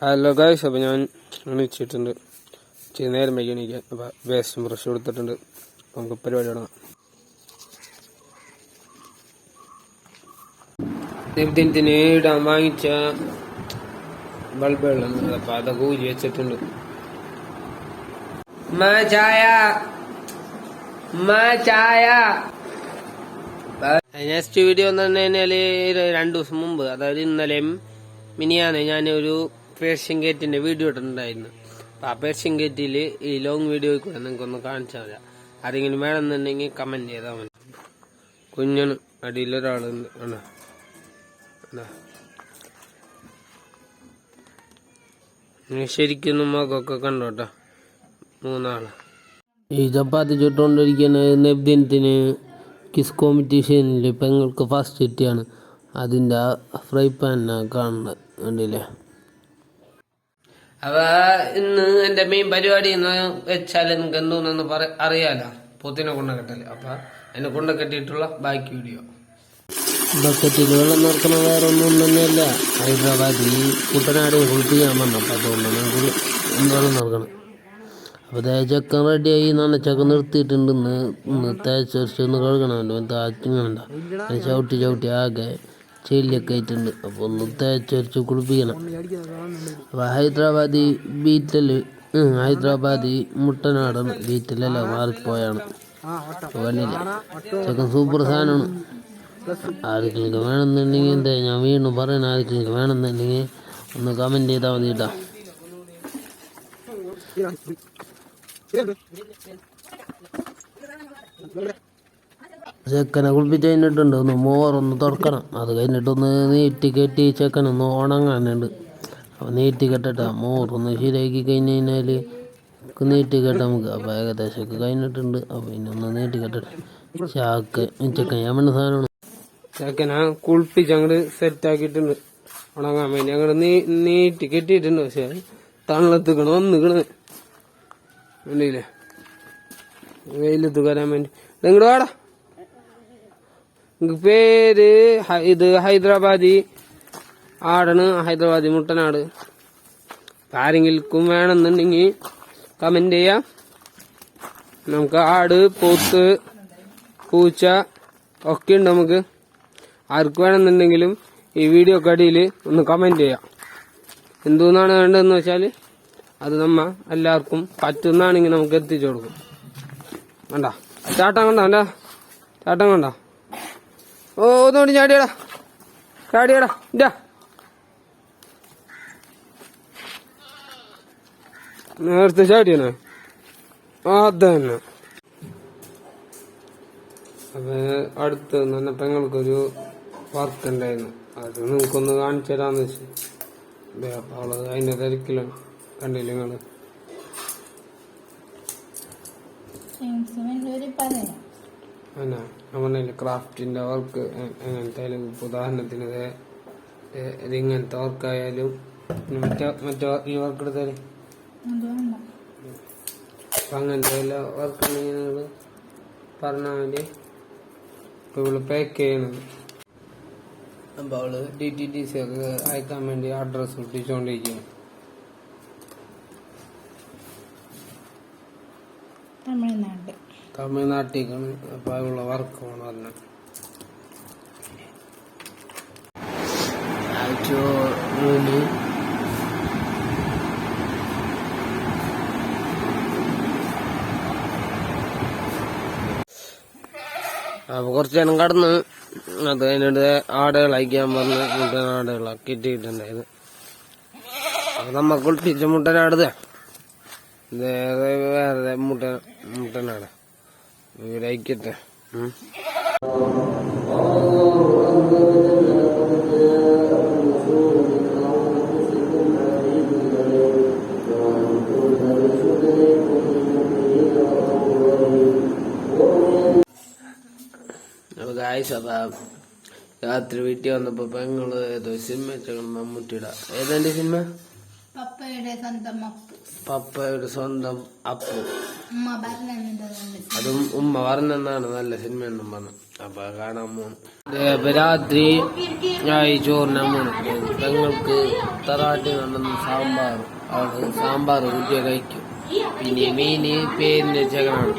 Hello guys, അപ്പോൾ ഞാൻ എണീച്ചിട്ടുണ്ട്. ഇച്ചിരി നേരം വൈകി എണീക്കാൻ. അപ്പോൾ വേസ്റ്റും ബ്രഷ് കൊടുത്തിട്ടുണ്ട്. നമുക്ക് പരിപാടി തുടങ്ങാം. ഇതിന് ഇടാൻ വാങ്ങിച്ച ബൾബുകളുണ്ട്. അപ്പോൾ അതൊക്കെ ഊരി വെച്ചിട്ടുണ്ട്. നെക്സ്റ്റ് വീഡിയോ എന്ന് പറഞ്ഞു കഴിഞ്ഞാല് 2 ദിവസം മുമ്പ്, അതായത് ഇന്നലെയും മിനിയാണ് ഞാനൊരു പേർഷ്യൻ ഗേറ്റിന്റെ വീഡിയോ ഇട്ടിട്ടുണ്ടായിരുന്നു. അപ്പൊ ആ പേർഷ്യൻ ഗേറ്റില് ഈ ലോങ് വീഡിയോ കൂടെ നിങ്ങൾക്ക് ഒന്ന് കാണിച്ചാൽ മതി. ആരെങ്കിലും വേണമെന്നുണ്ടെങ്കിൽ കമന്റ് ചെയ്താൽ മതി. കുഞ്ഞന് അടിയിലൊരാളുണ്ട്. ശരിക്കും മകൊക്കെ കണ്ടോട്ടോ, 3 ആള്. ഈ ചപ്പാത്തി ചുട്ടുകൊണ്ടിരിക്കുന്ന നബ്ദിനത്തിന് കിസ് കോമ്പറ്റീഷനിൽ പെങ്ങൾക്ക് ഫസ്റ്റ് കിട്ടിയാണ്. അതിൻ്റെ ഫ്രൈ പാനാണ് കാണുന്നത്, കണ്ടില്ലേ? അപ്പൊ ഇന്ന് എന്റെ മെയിൻ പരിപാടി എന്ന് വെച്ചാൽ നിങ്ങൾക്ക് എന്തോന്നു അറിയാലോ, പോത്തിനെ കൊണ്ടക്കെട്ടല്. അപ്പൊ അതിനെ കൊണ്ടക്കെട്ടിട്ടുള്ള ബാക്കി വീഡിയോ. ബക്കറ്റിൽ വെള്ളം നിറക്കണ വേറെ ഒന്നും തന്നെയല്ല, ഹൈദരാബാദിൽ കുട്ടനാട് കുളിപ്പിക്കാൻ വന്നപ്പോൾ അതുകൊണ്ടാണ് വെള്ളം നിറക്കണം. അപ്പോൾ തേച്ചക്ക റെഡിയായി, നനച്ചൊക്കെ നിർത്തിയിട്ടുണ്ടെന്ന്. തേച്ചൊന്ന് കഴുകണമല്ലോ, താച്ചിങ്ങണ്ട ചവിട്ടി ആകെ ചെല്ലിയൊക്കെ ആയിട്ടുണ്ട്. അപ്പോൾ ഒന്ന് തേച്ചൊരിച്ച് കുളിപ്പിക്കണം. അപ്പോൾ ഹൈദരാബാദി മുട്ടനാടാണ്, ബീറ്റിലല്ല, മാറിപ്പോയാണ്. കണ്ടില്ല, ചെക്കൻ സൂപ്പർ സാധനമാണ്. ആർക്കെങ്കിലും വേണമെന്നുണ്ടെങ്കിൽ എന്താ ഞാൻ വീണ്ടും പറയണ, ആർക്കെങ്കിലും വേണമെന്നുണ്ടെങ്കിൽ ഒന്ന് കമന്റ് ചെയ്താൽ മതി കേട്ടോ. ചെക്കനെ കുളിപ്പിച്ച് കഴിഞ്ഞിട്ടുണ്ട്. ഒന്ന് മോറൊന്ന് തുറക്കണം. അത് കഴിഞ്ഞിട്ടൊന്ന് നീട്ടി കെട്ടി ചെക്കനൊന്ന് ഉണങ്ങാനുണ്ട്. അപ്പോൾ നീട്ടി കെട്ടട്ടെ, മോറൊന്ന് ശരിയാക്കി കഴിഞ്ഞ് കഴിഞ്ഞാൽ നീട്ടി കെട്ടാം നമുക്ക്. അപ്പോൾ ഏകദേശമൊക്കെ കഴിഞ്ഞിട്ടുണ്ട്. അപ്പോൾ ഇനി ഒന്ന് നീട്ടി കെട്ടട്ടെ. ചെക്കൻ ഞാൻ വേണ്ട സാധനമാണ്. ചെക്കനെ കുളിപ്പിച്ച് അങ്ങോട്ട് സെറ്റാക്കിയിട്ടുണ്ട് ഉണങ്ങാൻ വേണ്ടി. അങ്ങോട്ട് നീട്ടി കെട്ടിയിട്ടുണ്ട്. പക്ഷെ തണലത്തുക്കണം വന്നിക്കണ്, വേണ്ടിയില്ലേ, വെയിലത്ത് കയറാൻ വേണ്ടി. ഇങ്ങോട്ട് വാടാ. പേര് ഇത് ഹൈദരാബാദി ആടാണ്, ഹൈദരാബാദി മുട്ടനാട്. ആരെങ്കിലും വേണമെന്നുണ്ടെങ്കിൽ കമന്റ് ചെയ്യാം. നമുക്ക് ആട്, പോത്ത്, പൂച്ച ഒക്കെ ഉണ്ട്. നമുക്ക് ആർക്ക് വേണമെന്നുണ്ടെങ്കിലും ഈ വീഡിയോ കടിയിൽ ഒന്ന് കമന്റ് ചെയ്യാം. എന്തോന്നാണ് വേണ്ടതെന്ന് വെച്ചാൽ അത് നമ്മ എല്ലാവർക്കും പറ്റുന്നാണെങ്കിൽ നമുക്ക് എത്തിച്ചു കൊടുക്കും. വേണ്ട ചാട്ടം കണ്ട ഓ ഒന്നുകൂടി ചാടിയടാ ഇതാ. നേരത്തെ ചാടിയനെ അതന്നെ. അപ്പൊ അടുത്ത് തന്നെ പെങ്ങൾക്കൊരു വർക്ക് ഉണ്ടായിരുന്നു, അത് നിങ്ങൾക്കൊന്ന് കാണിച്ചു തരാന്ന് വെച്ചു. അപ്പൊ അവള് അതിന്റെ തിരക്കിലാണ്, കണ്ടില്ല നിങ്ങള്. അങ്ങനെ ക്രാഫ്റ്റിന്റെ വർക്ക് എങ്ങനത്തെ ഉദാഹരണത്തിന് ഇങ്ങനത്തെ വർക്കായാലും മറ്റേ ഈ വർക്ക് എടുത്താല് അപ്പൊ അങ്ങനത്തെ എല്ലാ വർക്കാണെങ്കിൽ നിങ്ങള് പറഞ്ഞാൽ മതി. ഇപ്പൊ ഇവള് പാക്ക് ചെയ്യണത്. അപ്പൊ അവള് DTDC ഒക്കെ അയക്കാൻ വേണ്ടി അഡ്രസ് ഒട്ടിച്ചോണ്ടിരിക്കുന്നു. തമിഴ്നാട്ടിലേക്കാണ്. അപ്പൊ അതിനുള്ള വർക്കാണ് പറഞ്ഞത്. അപ്പൊ കുറച്ച് നേരം കടന്ന് അത് അതിനോട് ആടുകളയക്കാൻ പറഞ്ഞ് മുട്ടനാടുകളൊക്കെ ഇട്ടിട്ടുണ്ടായത്. അപ്പൊ നമ്മ കുളിപ്പിച്ച മുട്ടനാട് വേറെ മുട്ടനാട് ഇവരയക്കട്ടെ. രാത്രി വീട്ടിൽ വന്നപ്പോ പെങ്ങള് ഏതോ സിനിമ മമ്മൂട്ടിയുടെ ഏതാണ്ട് സിനിമ പപ്പയുടെ സ്വന്തം അപ്പു. അതും ഉമ്മ പറഞ്ഞെന്നാണ് നല്ല സിനിമയെന്നും പറഞ്ഞു. അപ്പൊ കാണാൻ പോണു. രാത്രി ആയി ചോറിനാൻ പോണു. ഞങ്ങൾക്ക് തറാട്ടി നടന്ന സാമ്പാർ. അവിടെ സാമ്പാർ കുട്ടിയെ കഴിക്കും. പിന്നെ മീന് പേരിന്റെ ചെകനാണ്.